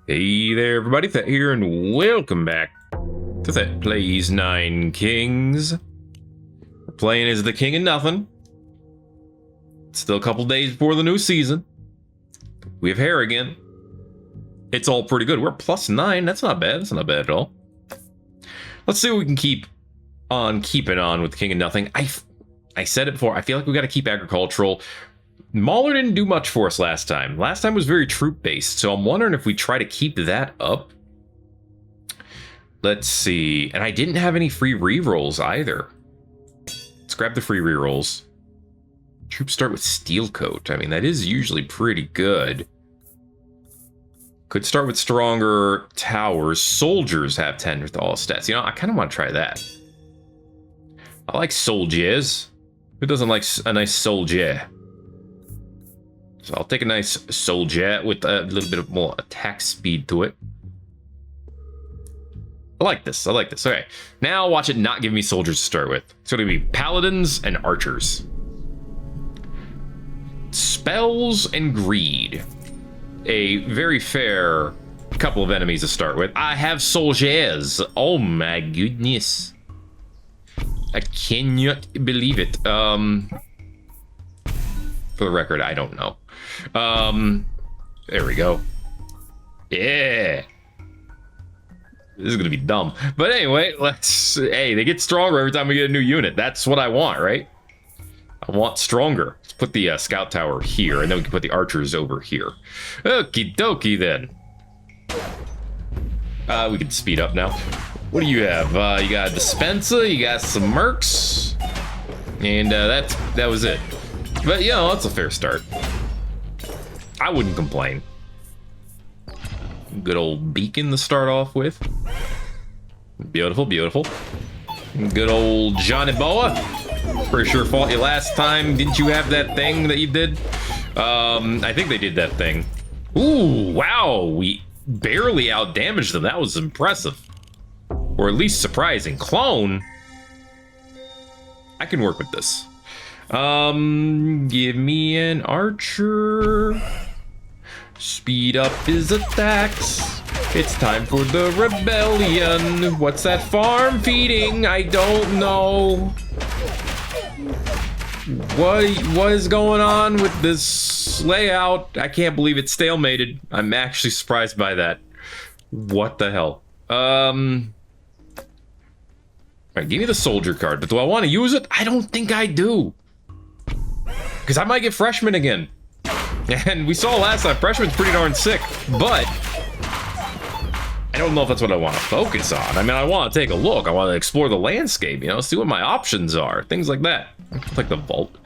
Hey there, everybody. Thet here, and welcome back to Thet Plays 9 Kings. We're playing as the king of nothing. It's still a couple days before the new season. We have hair again. It's all pretty good. We're +9. That's not bad. That's not bad at all. Let's see what we can keep on keeping on with the king of nothing. I said it before. I feel like we got to keep agricultural. Mauler didn't do much for us last time. Last time was very troop-based, so I'm wondering if we try to keep that up. Let's see. And I didn't have any free rerolls either. Let's grab the free rerolls. Troops start with Steel Coat. I mean, that is usually pretty good. Could start with stronger towers. Soldiers have 10 with all stats. You know, I kind of want to try that. I like soldiers. Who doesn't like a nice soldier? So I'll take a nice soldier with a little bit of more attack speed to it. I like this. I like this. Okay. Now watch it not give me soldiers to start with. It's going to be paladins and archers. Spells and greed. A very fair couple of enemies to start with. I have soldiers. Oh my goodness. I cannot believe it. For the record, I don't know. There we go. Yeah. This is gonna be dumb. But anyway, hey, they get stronger every time we get a new unit. That's what I want, right? I want stronger. Let's put the scout tower here, and then we can put the archers over here. Okie dokie then. We can speed up now. What do you have? You got a dispenser, you got some mercs, and that was it. But, you know, that's a fair start. I wouldn't complain. Good old beacon to start off with. Beautiful, beautiful. Good old Johnny Boa. Pretty sure fought you last time. Didn't you have that thing that you did? I think they did that thing. Ooh, wow. We barely outdamaged them. That was impressive. Or at least surprising. Clone? I can work with this. Give me an archer. Speed up his attacks. It's time for the rebellion. What's that farm feeding? I don't know. What is going on with this layout? I can't believe it's stalemated. I'm actually surprised by that. What the hell? Alright, give me the soldier card, but do I want to use it? I don't think I do. Because I might get freshman again. And we saw last time, freshman's pretty darn sick, but I don't know if that's what I want to focus on. I mean, I want to take a look. I want to explore the landscape, you know, see what my options are. Things like that. Like the vault.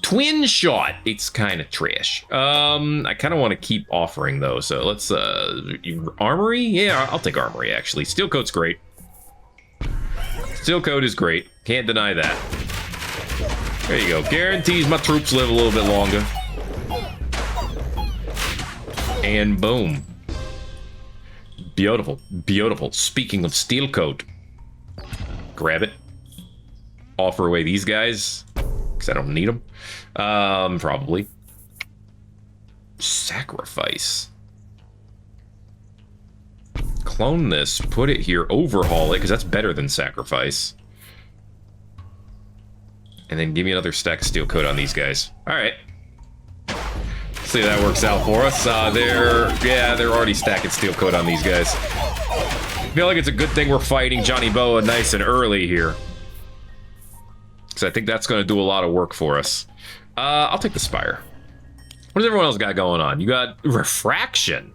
Twin shot. It's kind of trash. I kind of want to keep offering those. So let's, armory? Yeah, I'll take armory, actually. Steel coat's great. Steel coat is great. Can't deny that. There you go. Guarantees my troops live a little bit longer. And boom. Beautiful. Beautiful. Speaking of steel coat. Grab it. Offer away these guys. Because I don't need them. Probably. Sacrifice. Clone this. Put it here. Overhaul it. Because that's better than sacrifice. And then give me another stack of steel coat on these guys. Alright. See if that works out for us. They're already stacking steel coat on these guys. I feel like it's a good thing we're fighting Johnny Boa nice and early here. Because I think that's going to do a lot of work for us. I'll take the Spire. What does everyone else got going on? You got Refraction.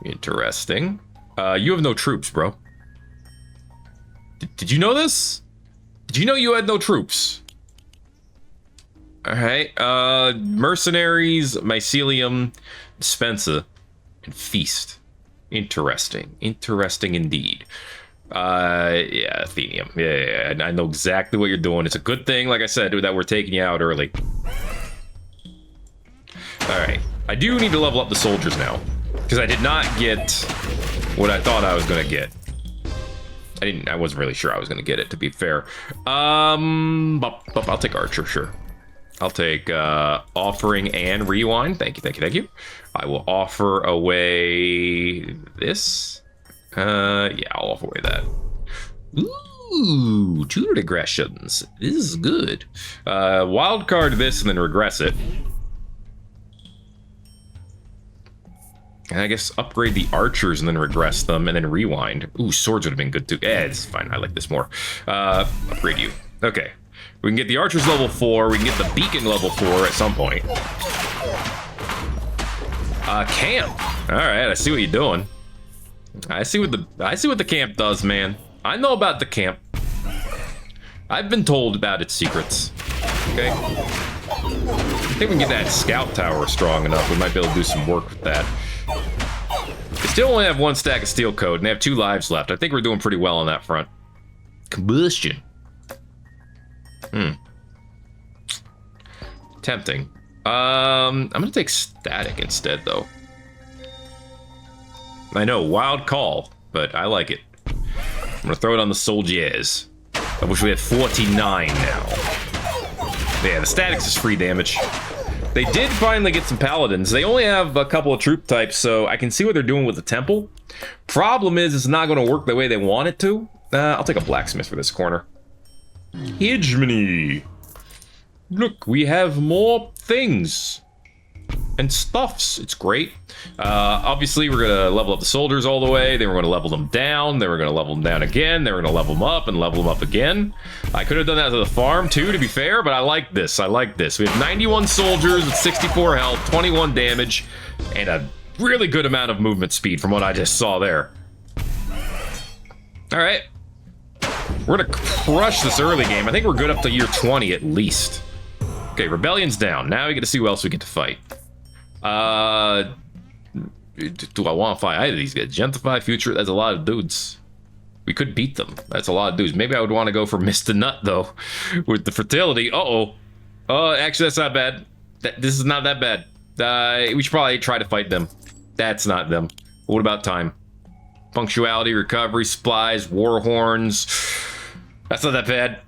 Interesting. You have no troops, bro. Did you know this? Did you know you had no troops? Alright, mercenaries, mycelium, dispenser, and feast. Interesting. Interesting indeed. Yeah, Athenium. Yeah, I know exactly what you're doing. It's a good thing, like I said, that we're taking you out early. Alright, I do need to level up the soldiers now. Because I did not get what I thought I was going to get. I wasn't really sure I was going to get it, to be fair. I'll take Archer, sure. I'll take offering and rewind. Thank you, thank you, thank you. I will offer away this. Yeah, I'll offer away that. Ooh, 2 regressions. This is good. Wild card this and then regress it. And I guess upgrade the archers and then regress them and then rewind. Ooh, swords would have been good too. It's fine. I like this more. Upgrade you. Okay. We can get the archers level 4. We can get the beacon level 4 at some point. Camp. All right, I see what you're doing. I see what the camp does, man. I know about the camp. I've been told about its secrets. Okay. I think we can get that scout tower strong enough. We might be able to do some work with that. They still only have 1 stack of steel code, and they have 2 lives left. I think we're doing pretty well on that front. Combustion. Tempting. I'm gonna take static instead, though. I know, wild call, but I like it. I'm gonna throw it on the soldiers. I wish we had 49 now. Yeah, the statics is free damage. They did finally get some paladins. They only have a couple of troop types, so I can see what they're doing with the temple. Problem is, it's not gonna work the way they want it to. I'll take a blacksmith for this corner. Hegemony. Look, we have more things and stuffs. It's great. Obviously, we're gonna level up the soldiers all the way. Then we're gonna level them down. Then we're gonna level them down again. Then we're gonna level them up and level them up again. I could have done that to the farm too, to be fair, but I like this. I like this. We have 91 soldiers with 64 health, 21 damage, and a really good amount of movement speed from what I just saw there. All right. We're gonna crush this early game. I think we're good up to year 20 at least. Okay, rebellion's down. Now we get to see who else we get to fight. Do I want to fight either of these guys? Gentrify, Future, that's a lot of dudes. We could beat them. That's a lot of dudes. Maybe I would want to go for Mr. Nut, though, with the fertility. Uh-oh. Actually, that's not bad. This is not that bad. We should probably try to fight them. That's not them. What about time? Punctuality, recovery, supplies, war horns. That's not that bad.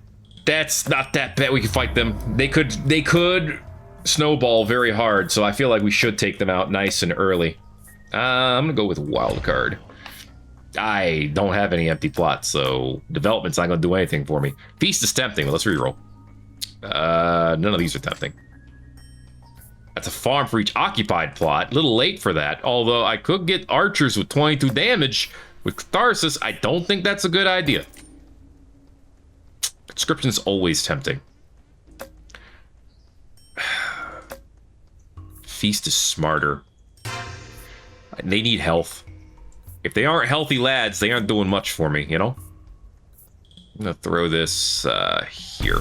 That's not that bad. We can fight them. They could snowball very hard, so I feel like we should take them out nice and early. I'm gonna go with wild card. I don't have any empty plots, so development's not gonna do anything for me. Feast is tempting. Let's reroll. None of these are tempting. That's a farm for each occupied plot. A little late for that. Although I could get archers with 22 damage with Catharsis. I don't think that's a good idea. Conscription is always tempting. Feast is smarter. They need health. If they aren't healthy lads, they aren't doing much for me, you know? I'm gonna throw this here.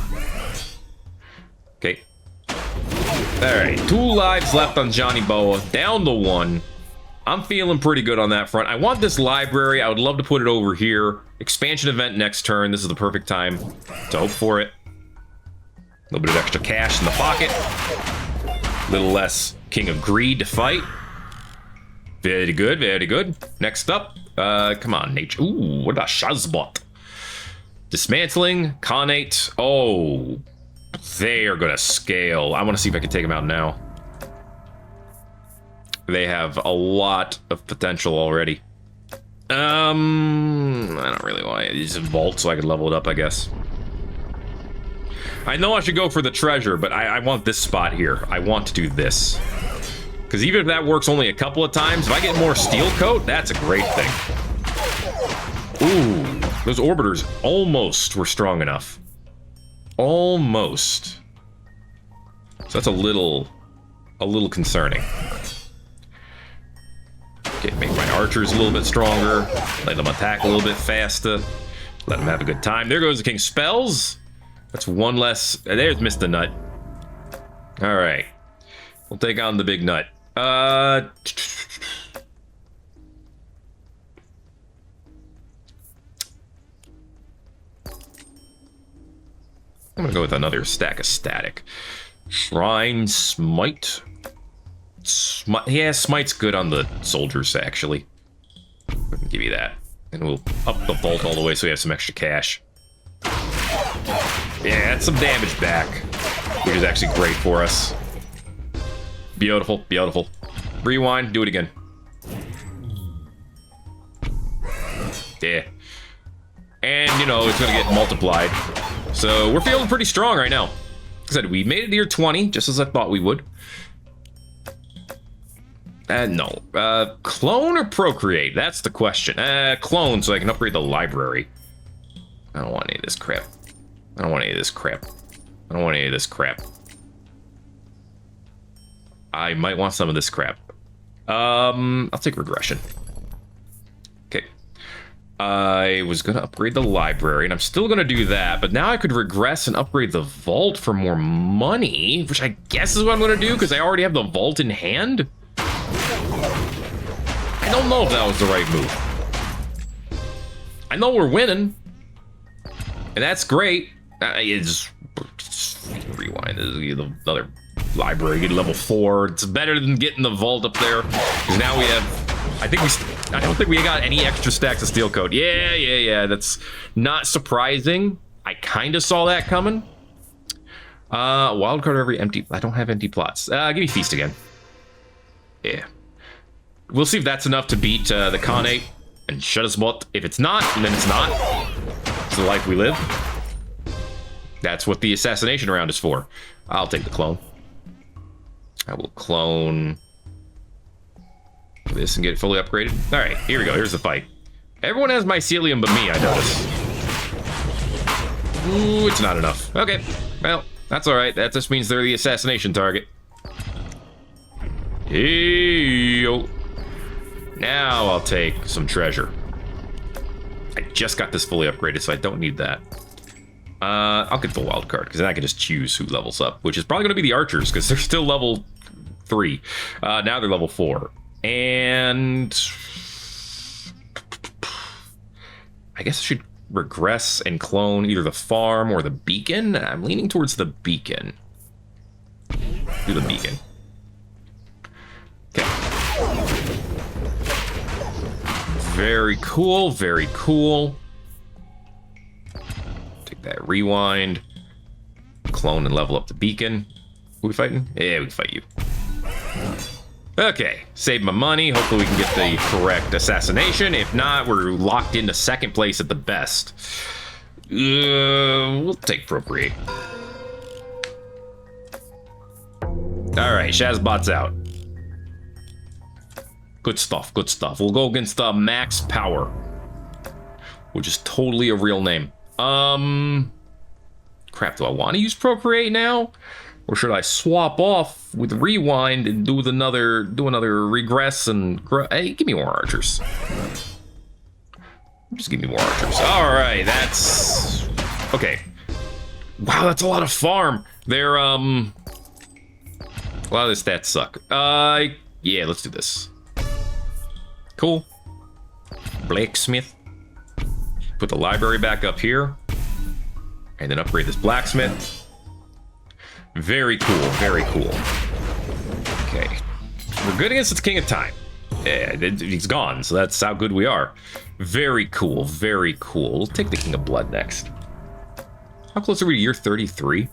Okay. Alright, 2 lives left on Johnny Boa. Down to 1. I'm feeling pretty good on that front. I want this library. I would love to put it over here. Expansion event next turn. This is the perfect time to hope for it. A little bit of extra cash in the pocket. A little less King of Greed to fight. Very good, very good. Next up, come on, nature. Ooh, what about Shazbot? Dismantling, Khanate. Oh, they are gonna scale. I want to see if I can take them out now. They have a lot of potential already. I don't really want to use a vault so I can level it up, I guess. I know I should go for the treasure, but I want this spot here. I want to do this. Because even if that works only a couple of times, if I get more steel coat, that's a great thing. Ooh, those orbiters almost were strong enough. Almost. So that's a little concerning. Okay, make my archers a little bit stronger. Let them attack a little bit faster. Let them have a good time. There goes the King's Spells. That's 1 less. There's Mr. Nut. All right. We'll take on the big nut. I'm gonna go with another stack of static. Shrine Smite. Yeah, Smite's good on the soldiers, actually. We can give you that. And we'll up the vault all the way so we have some extra cash. Yeah, that's some damage back. which is actually great for us. Beautiful, beautiful. Rewind, do it again. Yeah. And, you know, it's gonna get multiplied. So we're feeling pretty strong right now. Like I said, we made it to year 20, just as I thought we would. No. Clone or procreate? That's the question. Clone, so I can upgrade the library. I don't want any of this crap. I don't want any of this crap. I don't want any of this crap. I might want some of this crap. I'll take regression. Okay. I was gonna upgrade the library, and I'm still gonna do that, but now I could regress and upgrade the vault for more money, which I guess is what I'm gonna do, because I already have the vault in hand. I don't know if that was the right move. I know we're winning, and that's great. It's rewind. Another library, get level 4. It's better than getting the vault up there, because now we have. I don't think we got any extra stacks of steel coat. Yeah. That's not surprising. I kind of saw that coming. Wildcard every empty. I don't have empty plots. Give me feast again. Yeah. We'll see if that's enough to beat the Khanate and shut us both. If it's not, then it's not. It's the life we live. That's what the assassination round is for. I'll take the clone. I will clone this and get it fully upgraded. All right, here we go. Here's the fight. Everyone has mycelium but me, I notice. Ooh, it's not enough. Okay, well, that's all right. That just means they're the assassination target. Hey-yo. Now I'll take some treasure. I just got this fully upgraded, so I don't need that. I'll get the wild card, because then I can just choose who levels up, which is probably going to be the archers, because they're still level 3. Now they're level 4. And I guess I should regress and clone either the farm or the beacon. I'm leaning towards the beacon. Do the beacon. Okay. Very cool, very cool. Take that rewind. Clone and level up the beacon. Who we fighting? Yeah, we fight you. Okay, save my money. Hopefully we can get the correct assassination. If not, we're locked into second place at the best. We'll take procreate. All right, Shazbot's out. Good stuff, good stuff. We'll go against Max Power, which is totally a real name. Crap, do I want to use procreate now? Or should I swap off with rewind and do another regress and hey, give me more archers. Just give me more archers. All right, that's okay. Wow, that's a lot of farm. They're a lot of the stats suck. Yeah, let's do this. Cool. Blacksmith. Put the library back up here, and then upgrade this blacksmith. Very cool, very cool. Okay. We're good against the King of Time. Yeah, he's gone, so that's how good we are. Very cool, very cool. We'll take the King of Blood next. How close are we to year 33?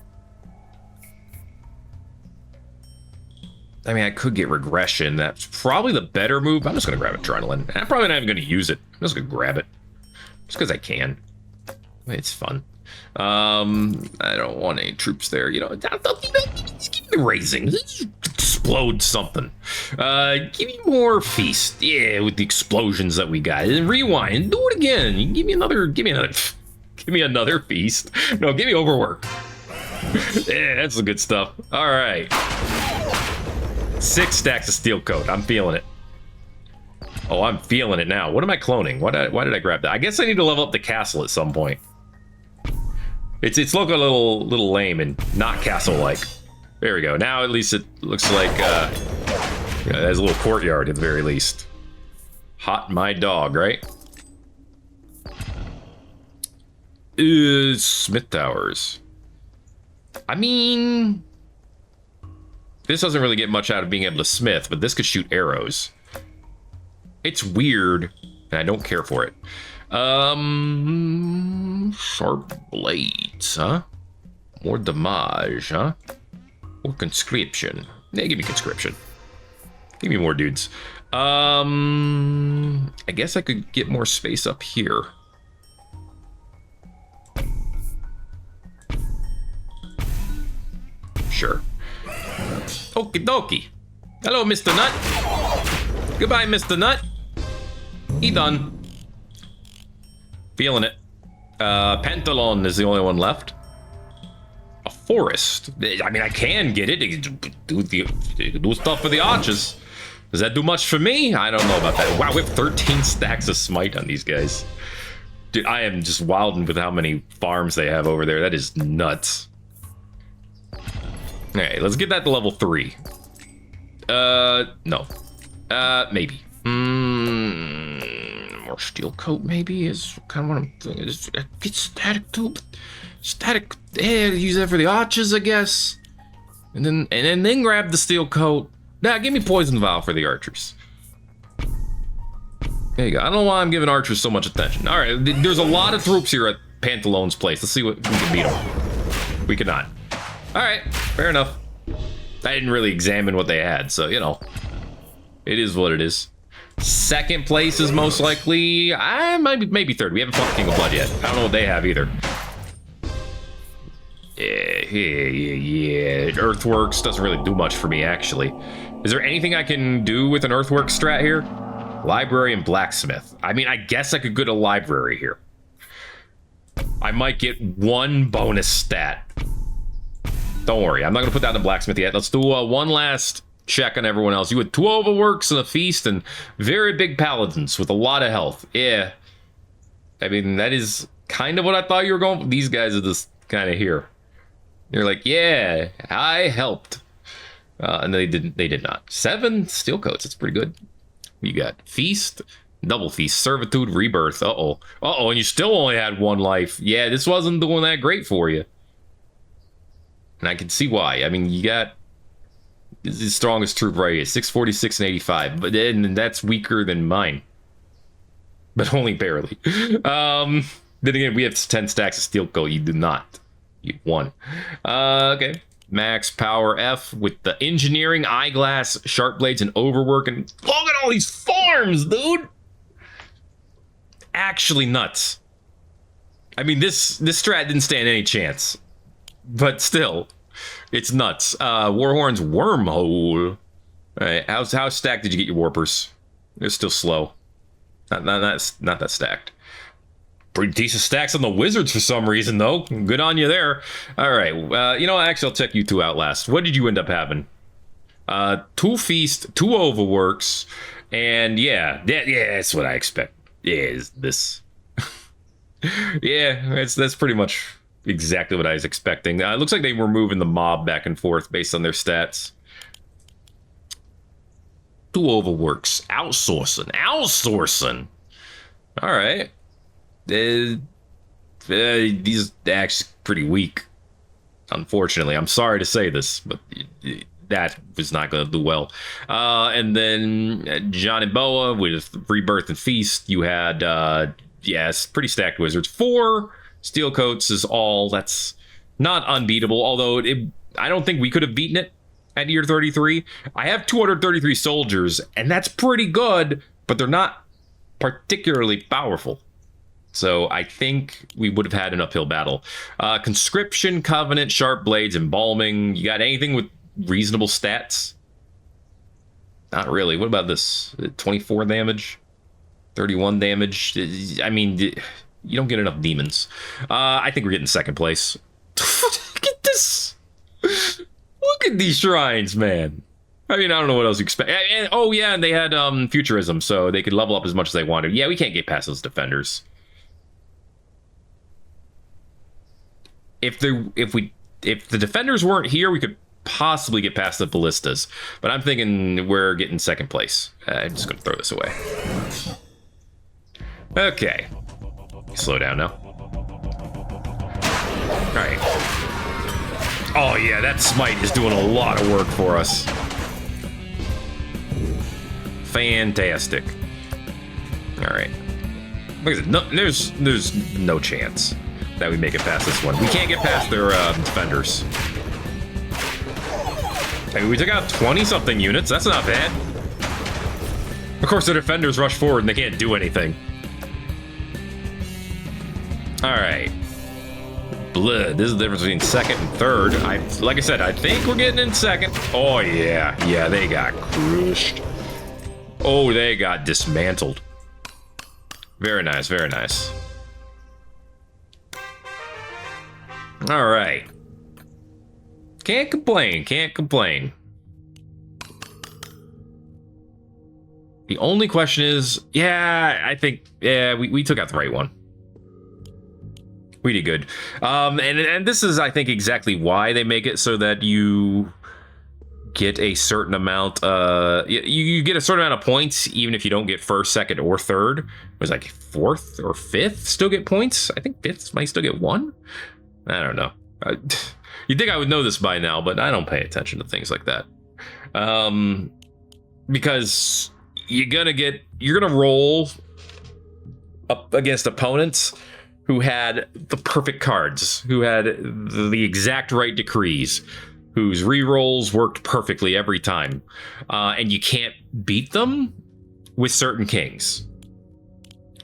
I mean, I could get regression. That's probably the better move. I'm just going to grab Adrenaline. I'm probably not even going to use it. I'm just going to grab it. Just because I can. It's fun. I don't want any troops there. You know, just give me the raising. Just explode something. Give me more feast. Yeah, with the explosions that we got. And rewind. Do it again. Give me another feast. No, give me overwork. Yeah, that's the good stuff. All right. 6 stacks of steel coat. I'm feeling it. Oh, I'm feeling it now. What am I cloning? Why did I grab that? I guess I need to level up the castle at some point. It's looking a little lame and not castle-like. There we go. Now at least it looks like yeah, it has a little courtyard at the very least. Hot my dog, right? Smith Towers. I mean, this doesn't really get much out of being able to smith, but this could shoot arrows. It's weird, and I don't care for it. Sharp blades, huh? More damage, huh? Or conscription. Yeah, give me conscription. Give me more dudes. I guess I could get more space up here. Sure. Okie dokie. Hello, Mr. Nut. Goodbye, Mr. Nut. He done. Feeling it. Pantalon is the only one left. A forest. I mean, I can get it. Do stuff for the archers. Does that do much for me? I don't know about that. Wow, we have 13 stacks of smite on these guys. Dude, I am just wilding with how many farms they have over there. That is nuts. Alright, let's get that to level 3. No. Maybe. More steel coat, maybe, is kind of what I'm thinking. Get static too. Static, use that for the archers, I guess. And then grab the steel coat. Nah, give me poison vial for the archers. There you go. I don't know why I'm giving archers so much attention. All right, there's a lot of troops here at Pantalone's place. Let's see what we can beat them. We cannot. All right, fair enough. I didn't really examine what they had, so, you know. It is what it is. Second place is most likely... maybe third. We haven't fought King of Blood yet. I don't know what they have either. Yeah. Earthworks doesn't really do much for me, actually. Is there anything I can do with an Earthworks strat here? Library and blacksmith. I mean, I guess I could go to library here. I might get one bonus stat. Don't worry, I'm not gonna put that in the blacksmith yet. Let's do one last check on everyone else. You had 2 overworks and a feast and very big paladins with a lot of health. Yeah. I mean, that is kind of what I thought you were going for. These guys are just kind of here. They're like, yeah, I helped. And they did not. 7 steel coats, that's pretty good. You got feast, double feast, servitude, rebirth. And you still only had 1 life. Yeah, this wasn't doing that great for you. And I can see why. I mean, you got the strongest troop right here, 646 and 85, but then that's weaker than mine. But only barely. Then again, we have 10 stacks of steel coat. You do not. You 1. Okay. Max power F with the engineering, eyeglass, sharp blades, and overwork. And look at all these farms, dude. Actually nuts. I mean, this strat didn't stand any chance. But still, it's nuts. Warhorn's wormhole. All right, how stacked did you get your warpers? They're still slow. Not that stacked. Pretty decent stacks on the wizards for some reason, though. Good on you there. All right, you know, actually, I'll check you 2 out last. What did you end up having? 2 feast, 2 overworks, and yeah, that's what I expect. Yeah, is this? Yeah, that's pretty much exactly what I was expecting. It looks like they were moving the mob back and forth based on their stats. 2 overworks. Outsourcing. All right. These actually pretty weak. Unfortunately, I'm sorry to say this, but that was not going to do well. And then John and Boa with rebirth and feast. You had yes, pretty stacked wizards. 4 steel coats is all. That's not unbeatable, although I don't think we could have beaten it at year 33. I have 233 soldiers, and that's pretty good, but they're not particularly powerful. So I think we would have had an uphill battle. Conscription, Covenant, Sharp Blades, Embalming. You got anything with reasonable stats? Not really. What about this? 24 damage? 31 damage? I mean, you don't get enough demons. I think we're getting 2nd place. Look at this! Look at these shrines, man. I mean, I don't know what else you expect. And, oh, yeah, and they had futurism, so they could level up as much as they wanted. Yeah, we can't get past those defenders. If the defenders weren't here, we could possibly get past the ballistas. But I'm thinking we're getting 2nd place. I'm just going to throw this away. Okay. Slow down now. All right. Oh, yeah, that smite is doing a lot of work for us. Fantastic. All right. Like I said, no, there's no chance that we make it past this one. We can't get past their defenders. I mean, we took out 20-something units. That's not bad. Of course, the defenders rush forward and they can't do anything. All right. Blood. This is the difference between second and third. Like I said, I think we're getting in second. Oh, yeah. Yeah, they got crushed. Oh, they got dismantled. Very nice, very nice. All right. Can't complain, can't complain. The only question is, yeah, I think, yeah, we took out the right one. We did good. And this is, I think, exactly why they make it so that you get a certain amount, you get a certain amount of points, even if you don't get first, second, or third. It was like fourth or fifth still get points. I think fifth might still get one. I don't know. You'd think I would know this by now, but I don't pay attention to things like that. Because you're gonna roll up against opponents who had the perfect cards, who had the exact right decrees, whose rerolls worked perfectly every time. And you can't beat them with certain kings.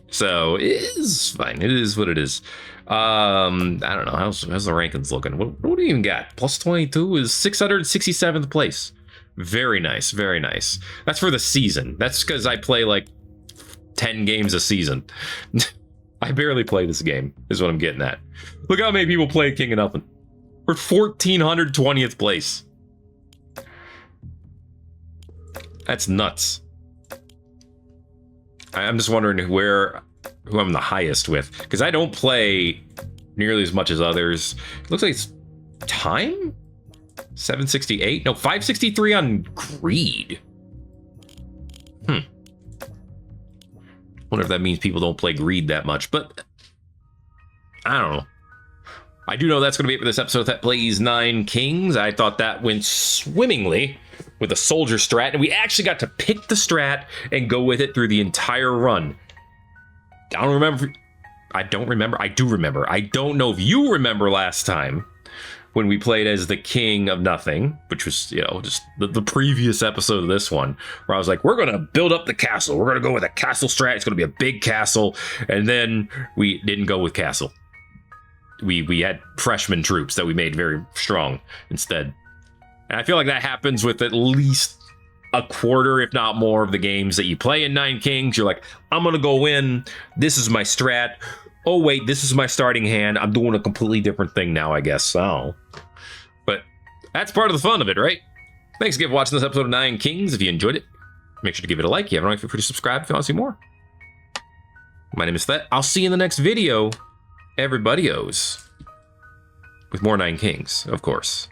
So it is fine. It is what it is. I don't know. How's the rankings looking? What do we even got? Plus 22 is 667th place. Very nice. Very nice. That's for the season. That's because I play like 10 games a season. I barely play this game, is what I'm getting at. Look how many people play King of Nothing. We're 1,420th place. That's nuts. I'm just wondering who I'm the highest with, because I don't play nearly as much as others. It looks like it's time? 768? No, 563 on greed. Wonder if that means people don't play greed that much, but I don't know. I do know that's going to be it for this episode of Thet Plays 9 Kings. I thought that went swimmingly with a soldier strat, and we actually got to pick the strat and go with it through the entire run. I don't remember. I do remember. I don't know if you remember last time when we played as the King of Nothing, which was, just the previous episode of this one, where I was like, we're going to build up the castle. We're going to go with a castle strat. It's going to be a big castle. And then we didn't go with castle. We had freshman troops that we made very strong instead. And I feel like that happens with at least a quarter, if not more, of the games that you play in 9 Kings. You're like, I'm going to go in. This is my strat. Oh, wait, this is my starting hand. I'm doing a completely different thing now, I guess. So, but that's part of the fun of it, right? Thanks again for watching this episode of 9 Kings. If you enjoyed it, make sure to give it a like. You haven't already, feel free to subscribe if you want to see more. My name is Thet. I'll see you in the next video. Everybody-os. With more 9 Kings, of course.